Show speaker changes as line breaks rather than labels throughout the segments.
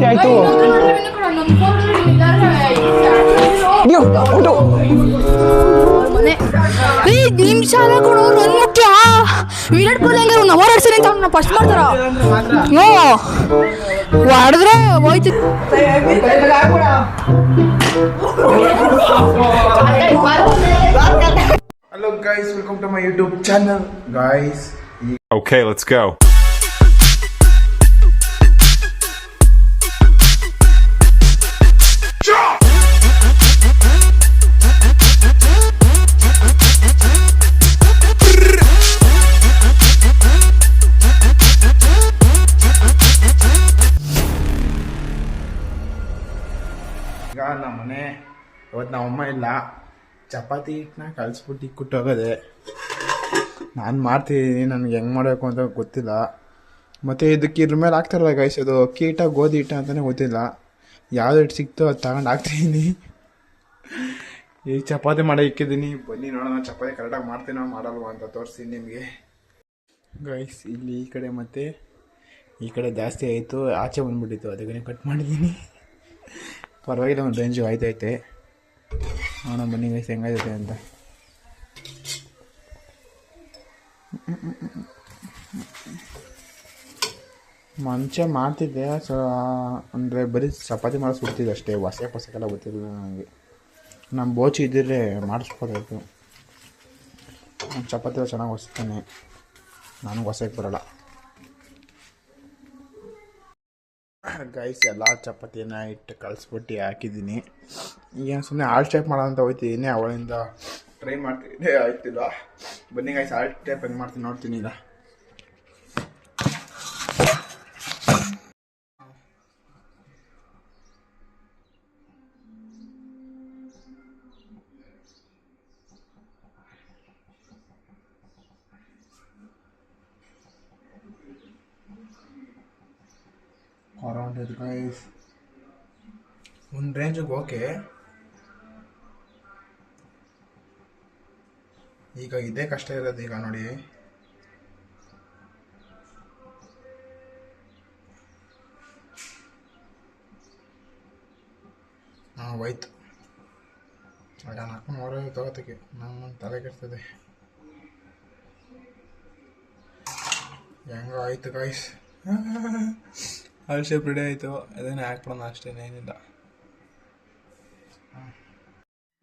ಆಯ್ತು
ನಿಮಿಷ ಮುಖ್ಯ ವಿರಾಟ್ ಕೊಹ್ಲಿ ಹಂಗೆ ಒಂದು ಅವರ್ ಆಡ್ಸೀನಿ ಅಂತ ಅವ್ನ ಫಸ್ಟ್ ಮಾಡ್ತಾರ ಹೊಡೆದ್ರೆ ಹೋಯ್ತು.
Hello guys, welcome to my YouTube channel guys.
Okay, let's go.
ಈಗ ನಮ್ಮನೆ ಇವತ್ತು ನಮ್ಮಮ್ಮ ಇಲ್ಲ, ಚಪಾತಿ ಹಿಟ್ಟನ್ನ ಕಲಿಸ್ಬಿಟ್ಟು ಇಕ್ಕಿಟ್ಟೋಗೋದೆ. ನಾನು ಮಾಡ್ತಿದ್ದೀನಿ, ನನಗೆ ಹೆಂಗೆ ಮಾಡಬೇಕು ಅಂತ ಗೊತ್ತಿಲ್ಲ. ಮತ್ತು ಇದಕ್ಕೆ ಇದ್ರ ಮೇಲೆ ಹಾಕ್ತಾರಲ್ಲ ಗೈಸ್, ಅದು ಅಕ್ಕಿ ಹಿಟ್ಟ ಗೋಧಿ ಹಿಟ್ಟ ಅಂತಲೇ ಗೊತ್ತಿಲ್ಲ. ಯಾವ್ದು ಹಿಟ್ಟು ಸಿಕ್ತೋ ಅದು ತಗೊಂಡು ಹಾಕ್ತಿದ್ದೀನಿ. ಈಗ ಚಪಾತಿ ಮಾಡೋ ಇಕ್ಕಿದ್ದೀನಿ. ಬನ್ನಿ ನೋಡೋಣ ಚಪಾತಿ ಕರೆಕ್ಟಾಗಿ ಮಾಡ್ತೀನೋ ಮಾಡಲ್ವ ಅಂತ ತೋರಿಸ್ತೀನಿ ನಿಮಗೆ ಗೈಸ್. ಇಲ್ಲಿ ಈ ಕಡೆ ಮತ್ತು ಈ ಕಡೆ ಜಾಸ್ತಿ ಆಯಿತು, ಆಚೆ ಬಂದುಬಿಟ್ಟಿತ್ತು, ಅದಕ್ಕೆ ಕಟ್ ಮಾಡಿದ್ದೀನಿ. ಪರವಾಗಿಲ್ಲ, ಒಂದು ರೇಂಜು ಆಯ್ತೈತೆ. ನೋಡೋಣ ಬನ್ನಿ ಗೈಸ್ ಹೆಂಗಾಯ್ತೈತೆ ಅಂತ. ಮುಂಚೆ ಮಾಡ್ತಿದ್ದೆ, ಸೊ ಅಂದರೆ ಬರೀ ಚಪಾತಿ ಮಾಡಿಸ್ಬಿಡ್ತಿದ್ದೆ ಅಷ್ಟೇ. ಹೊಸಕ್ಕೆಲ್ಲ ಗೊತ್ತಿಲ್ಲ ನನಗೆ. ನಮ್ಮ ಬೋಚಿ ಇದ್ದಿದ್ರೆ ಮಾಡಿಸ್ಬೋದಾಯ್ತು. ನಮ್ಮ ಚಪಾತಿ ಎಲ್ಲ ಚೆನ್ನಾಗಿ ಹೊಸ್ತಾನೆ, ನನಗೆ ಹೊಸಕ್ಕೆ ಬರೋಲ್ಲ ಗೈಸ್. ಎಲ್ಲ ಚಪಾತಿನ ಇಟ್ಟು ಕಲಿಸ್ಬಿಟ್ಟು ಹಾಕಿದ್ದೀನಿ. ಈಗ ಸುಮ್ಮನೆ ಆಲ್ಟ್ ಟೈಪ್ ಮಾಡೋಂತ ಹೋಗ್ತಿದ್ದೀನಿ. ಅವಳಿಂದ ಟ್ರೈ ಮಾಡ್ತಿದ್ದೆ, ಆಯ್ತಿಲ್ಲ. ಬನ್ನಿ ಗೈಸ್ ಆಲ್ಟ್ ಟೈಪ್ ಹೆಂಗೆ ಮಾಡ್ತೀನಿ ನೋಡ್ತೀನಿ. ಈಗ ಹೊರಟಿದ್ದು ಗೈಸ್ ಒಂದು ರೇಂಜಿಗೆ ಓಕೆ. ಈಗ ಇದೇ ಕಷ್ಟ ಇರೋದು. ಈಗ ನೋಡಿ, ಹೋಯ್ತು. ಆಗ ನಾಲ್ಕು ಹೊರ ತಗೋತಕ್ಕೆ ನಮ್ಮ ತಲೆ ಕೆಡ್ತದೆ. ಹೆಂಗೋ ಆಯ್ತು ಗೈಸ್, ಆಲ್ ಶೇಪ್ ರೆಡಿ ಆಯಿತು. ಅದನ್ನೇ ಹಾಕ್ಬಿಡೋಣ ಅಷ್ಟೇ, ಏನಿಲ್ಲ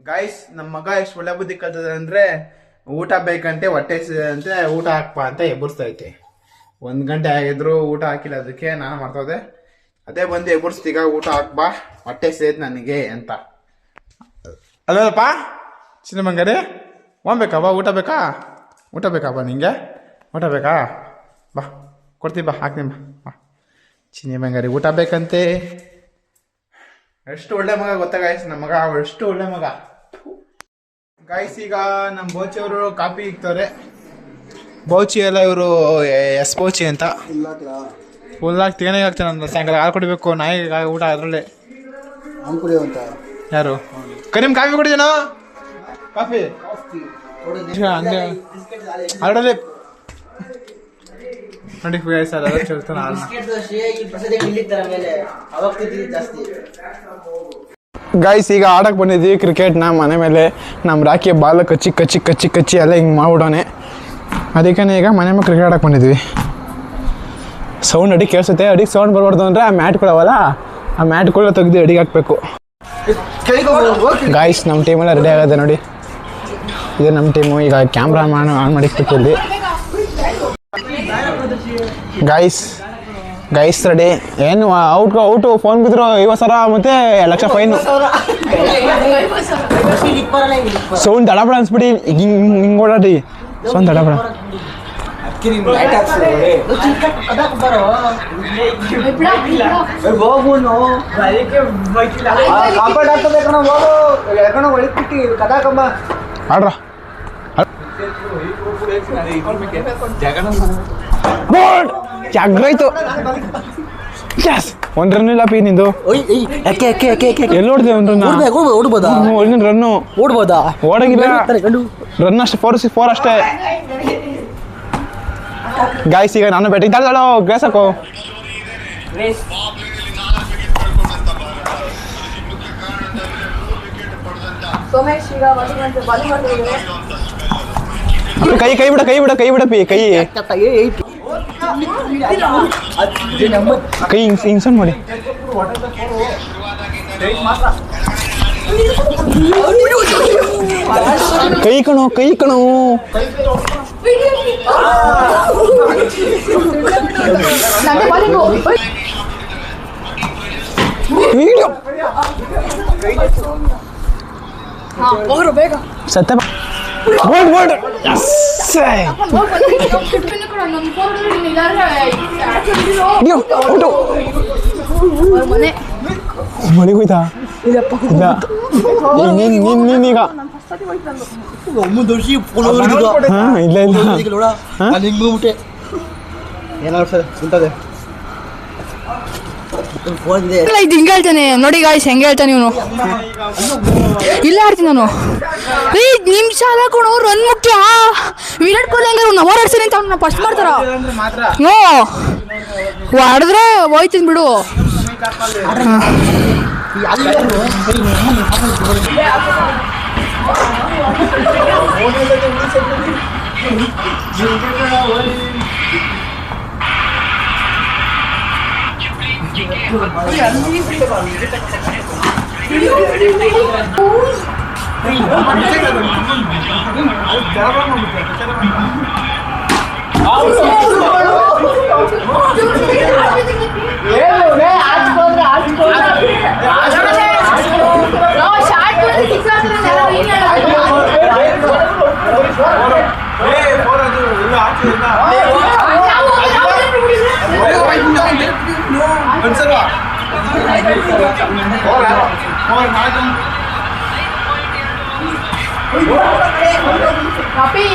ಗೈಸ್. ನಮ್ಮ ಮಗ ಎಷ್ಟು ಒಳ್ಳೆ ಬುದ್ಧಿ ಕಲ್ತದೆ ಅಂದರೆ, ಊಟ ಬೇಕಂತೆ, ಹೊಟ್ಟೆ ಅಂತೆ, ಊಟ ಹಾಕ್ಪ ಅಂತ ಎಬ್ಬರಿಸ್ತೈತೆ. 1 ಗಂಟೆ ಆಗಿದ್ರು ಊಟ ಹಾಕಿಲ್ಲ, ಅದಕ್ಕೆ ನಾನು ಮಾಡ್ತೋದೆ. ಅದೇ ಬಂದು ಎಬ್ಬರಿಸ್ತೀಗ, ಊಟ ಹಾಕ್ಬಾ, ಹೊಟ್ಟೆ ಸೇದ್ ನನಗೆ ಅಂತ. ಅಲ್ಲಪ್ಪ ಚಿನ್ನ ಬಂಗಾರಿ, ಹೋಗ್ಬೇಕಾ ಬಾ, ಊಟ ಬೇಕಾ, ಊಟ ಬೇಕಾ ಬಾ, ನಿಂಗೆ ಊಟ ಬೇಕಾ, ಬಾ ಕೊಡ್ತೀವಿ, ಬಾ ಹಾಕ್ತೀನಿ, ಬಾ ಚಿನ್ನಿ ಬಂಗಾರಿ ಊಟ ಬೇಕಂತೆ. ಎಷ್ಟು ಒಳ್ಳೆ ಮಗ ಗೊತ್ತಾ ಗಾಯ್ಸ್ ನಮ್ಮ ಮಗ, ಎಷ್ಟು ಒಳ್ಳೆ ಮಗ ಗಾಯ್ಸ್. ಈಗ ನಮ್ಮ ಬೋಚಿಯವರು ಕಾಪಿ ಇಕ್ತವ್ರೆ. ಬೋಚಿ ಎಲ್ಲ ಇವರು ಎಸ್ ಬೋಚಿ ಅಂತ ಫುಲ್ ಆಗಿ ತೇನಾಗಿ ಆಗ್ತಾನೆ. ಅಂದ್ರೆ ಸಾಯಂಕಾಲ ಹಾಲು ಕುಡಿಬೇಕು, ನಾಯಿ ಊಟ ಅದರಲ್ಲೇ ಯಾರು ಕರೀಮ್ ಕಾಫಿ ಕುಡಿದೇನೋ, ಕಾಫಿ ಹಂಗೆ ಅದರಲ್ಲಿ ನೋಡಿ ಸರ್ ಅದ ಚಲ್ತಾನೆ. ಗೈಸ್ ಈಗ ಆಡಕ್ಕೆ ಬಂದಿದ್ವಿ ಕ್ರಿಕೆಟ್ನ ಮನೆ ಮೇಲೆ. ನಮ್ಮ ರಾಕಿ ಬಾಲ್ ಕಚ್ಚಿ ಕಚ್ಚಿ ಕಚ್ಚಿ ಕಚ್ಚಿ ಎಲ್ಲ ಹಿಂಗೆ ಮಾಡ್ಬಿಡೋನೆ. ಅದಕ್ಕೆ ಈಗ ಮನೆ ಮೇಲೆ ಕ್ರಿಕೆಟ್ ಆಡಕ್ಕೆ ಬಂದಿದ್ವಿ. ಸೌಂಡ್ ಅಡಿಗೆ ಕೇಳಿಸುತ್ತೆ, ಅಡಿಗೆ ಸೌಂಡ್ ಬರ್ಬಾರ್ದು ಅಂದರೆ ಆ ಮ್ಯಾಟ್ಗಳವಲ್ಲ, ಆ ಮ್ಯಾಟ್ಗಳನ್ನ ತೆಗೆದು ಅಡಿಗೆ ಹಾಕಬೇಕು. ಗಾಯ್ಸ್ ನಮ್ಮ ಟೀಮೆಲ್ಲ ರೆಡಿ ಆಗುತ್ತೆ ನೋಡಿ, ಇದೆ ನಮ್ಮ ಟೀಮು. ಈಗ ಕ್ಯಾಮ್ರಾ ಆನ್ ಮಾಡಿಸ್ಬೇಕು ಇಲ್ಲಿ. Guys ready. ಏನು ಔಟು ಫೋನ್ ಬಿದ್ರು 50,000 ಮತ್ತೆ 1 ಲಕ್ಷ ಫೈನು. ಸೌಂಡ್ ದಡಬಡ ಅನ್ಸ್ಬಿಡಿ, ಹಿಂಗೆ ಓಡಾಡಿ ಸೌಂಡ್ ದಡಬಡ. ಆಡ್ರ ಜಾಗ್ರಾಯ್ತು. ಒಂದು ರನ್ ಇಲ್ಲ ಪಿ ನಿಂದು. ಎಲ್ಲಿ ಓಡ್ದೆ ಒಂದು ರನ್ನು
ಓಡ್ಬೋದಾ?
ಓಡಂಗಿಲ್ಲ, ರನ್ ಅಷ್ಟೇ, 4 ಅಷ್ಟೇ. ಗಾಯ್ಸ್ ಈಗ ನಾನು ಬ್ಯಾಟಿಂಗ್ ತಾಳೋ ಗ್ರೇಸ್ ಹಾಕೋ. ಕೈ ಬಿಡ ಪಿ ಕೈ ಇನ್ಸನ್ ಮಾಡಿ. ಕೈ ಕಣೋ ಸತ್ತ ಬೋಲ್ಡ್ ಮನೆಗೆ ಹೋಯ್ತಾ? ಇಲ್ಲ ನೀನೀಗ
ಇದು ಹಿಂಗೆ ಹೇಳ್ತಾನೆ ನೋಡಿ ಗಾಯ್ಸ್, ಹೆಂಗೆ ಹೇಳ್ತಾನೆ ಇವನು. ಇಲ್ಲ ಆಡ್ತೀನಿ ನಾನು. 5 ನಿಮಿಷ ಅಲ್ಲ ಕೊಡು, ರನ್ ಮುಖ್ಯ. ವಿರಾಟ್ ಕೊಹ್ಲಿ ಹಂಗಾರೆ 1 ಅವರ್ ಆಡ್ತೀನಿ ಅಂತ ಅವ್ನ ಫಸ್ಟ್ ಮಾಡ್ತಾರ. ನೋ ಹೊಡೆದ್ರೆ ಹೋಯ್ತೀನಿ ಬಿಡು.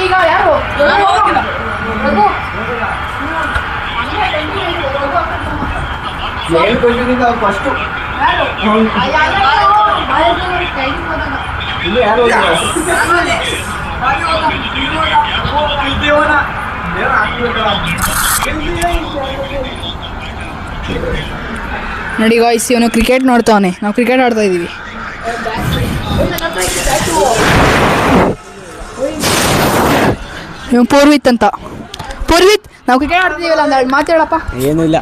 ಈಗ ಯಾರು ಫಸ್ಟ್ ನೋಡಿ ಗಾಯ್ಸ್, ಇವನು ಕ್ರಿಕೆಟ್ ನೋಡ್ತಾವನೆ, ನಾವು ಕ್ರಿಕೆಟ್ ಆಡ್ತಾ ಇದ್ದೀವಿ. ಇವ್ ಪೂರ್ವಿತ್ ಅಂತ. ಪೂರ್ವಿತ್, ನಾವು ಕ್ರಿಕೆಟ್ ಆಡ್ತಿದ್ದೀವಲ್ಲ, ಒಂದು ಮಾತಾಡಪ್ಪ. ಏನಿಲ್ಲ.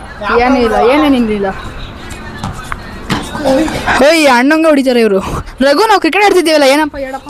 ಓಯ್ ಅಣ್ಣಂಗ ಹೊಡಿತಾರೆ ಇವರು. ರಘು, ನಾವು ಕ್ರಿಕೆಟ್ ಆಡ್ತಿದ್ದೀವಲ್ಲ, ಏನಪ್ಪ ಹೇಳಪ್ಪ.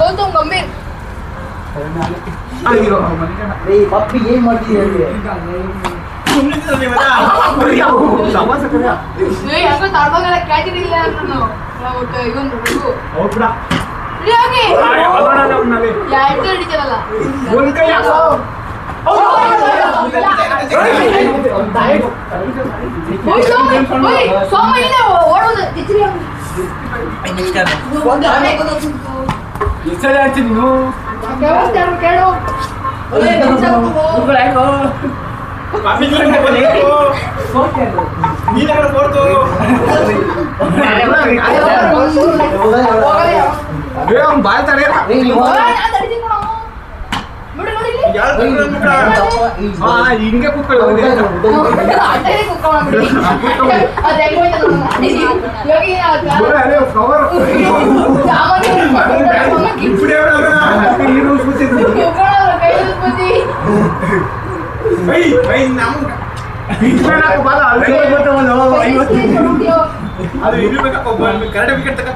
ಗೌತಮ್ ಗಂಭೀರ್. ಪಪ್ಪಿ ಏನ್ ಮಾಡ್ತೀವಿ ಹೇಳಿ. ಕೇಳು
ಬಾಯ್ ತಡೆಯ ಹಿಂಗೆ ಕೂತ್ಕೊಳ್ಳಿ ಅದು ಇದು ಬೇಕಪ್ಪ ಕರೆಕ್ಟ್ ವಿಕೆಟ್ ತಗ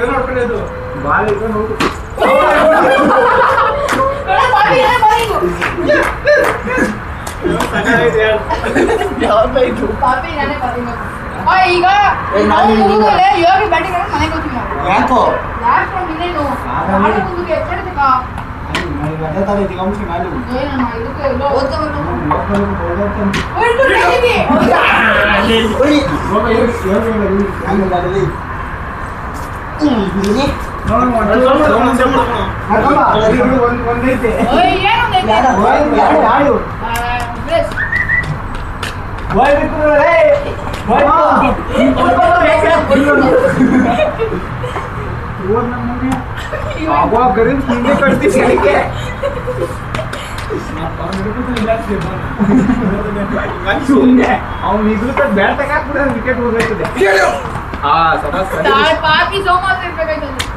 ನೋಡ್ಕೊಳ್ಳೋದು ಬಾಲ್
ಈಗ ಯೋಗಿ ಬ್ಯಾಟಿಂಗ್ ಮನೆಗೆ ಹೋಗ್ತೀವಿ
ಯಾಕೋ
ಇನ್ನೇನು
ಹಿಂದೆ ಕಟ್ತೀವಿ ಅವ್ನು ಇದ್ರು ಬ್ಯಾಟ್ ತಗಾಕ್ಬಿಡ ವಿಕೆಟ್ ಹೋಗ್ತದೆ
ಪಾಪಿ ಸೋಮಾಸ ಇರ್ಬೇಕಾಯ್ತದೆ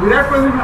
ವಿರಾಟ್ ಕೊಹ್ಲಿ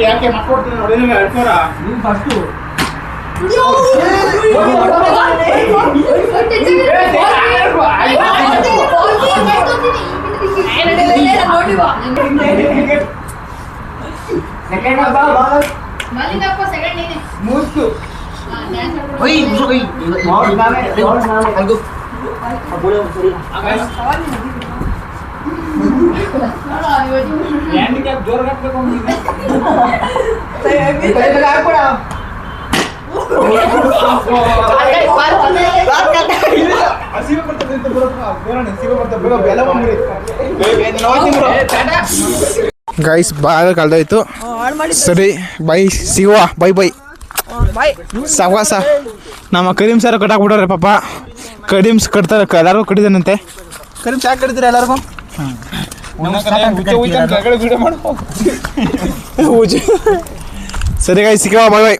ಯಾಕೆ ಮಾಡ್ಕೊಡ್ತೀನಿ ನೋಡಿ ನೀನು ಫಸ್ಟು ಮೂಸ್ತು ಹ್ಯಾಂಡಿಕ್ಯಾಪ್ ಜೋರ್ ಹಾಕ್ಬೇಕು ಗೈಸ್ ಬಾಳ ಕಳ್ದೋಯ್ತು. ಸರಿ ಬೈ ಸಿಗುವ ಬೈ ಬೈ ಸವಾಸ. ನಮ್ಮ ಕರೀಂ ಸರ್ ಕಟ್ಟಾಕ್ಬಿಟ್ಟವ್ರೆ ಪಾಪ. ಕಡೀಮ್ಸ್ ಕಟ್ತಾರೆ, ಎಲ್ಲರಿಗೂ ಕಟ್ಟಿದಾನಂತೆ. ಕರೀಮ್ಸ್ ಯಾಕೆ ಕಟ್ಟಿದ್ರೆ ಎಲ್ಲರಿಗೂ? ಸರಿ ಗೈಸ್ ಸಿಗುವ ಬೈ ಬೈ.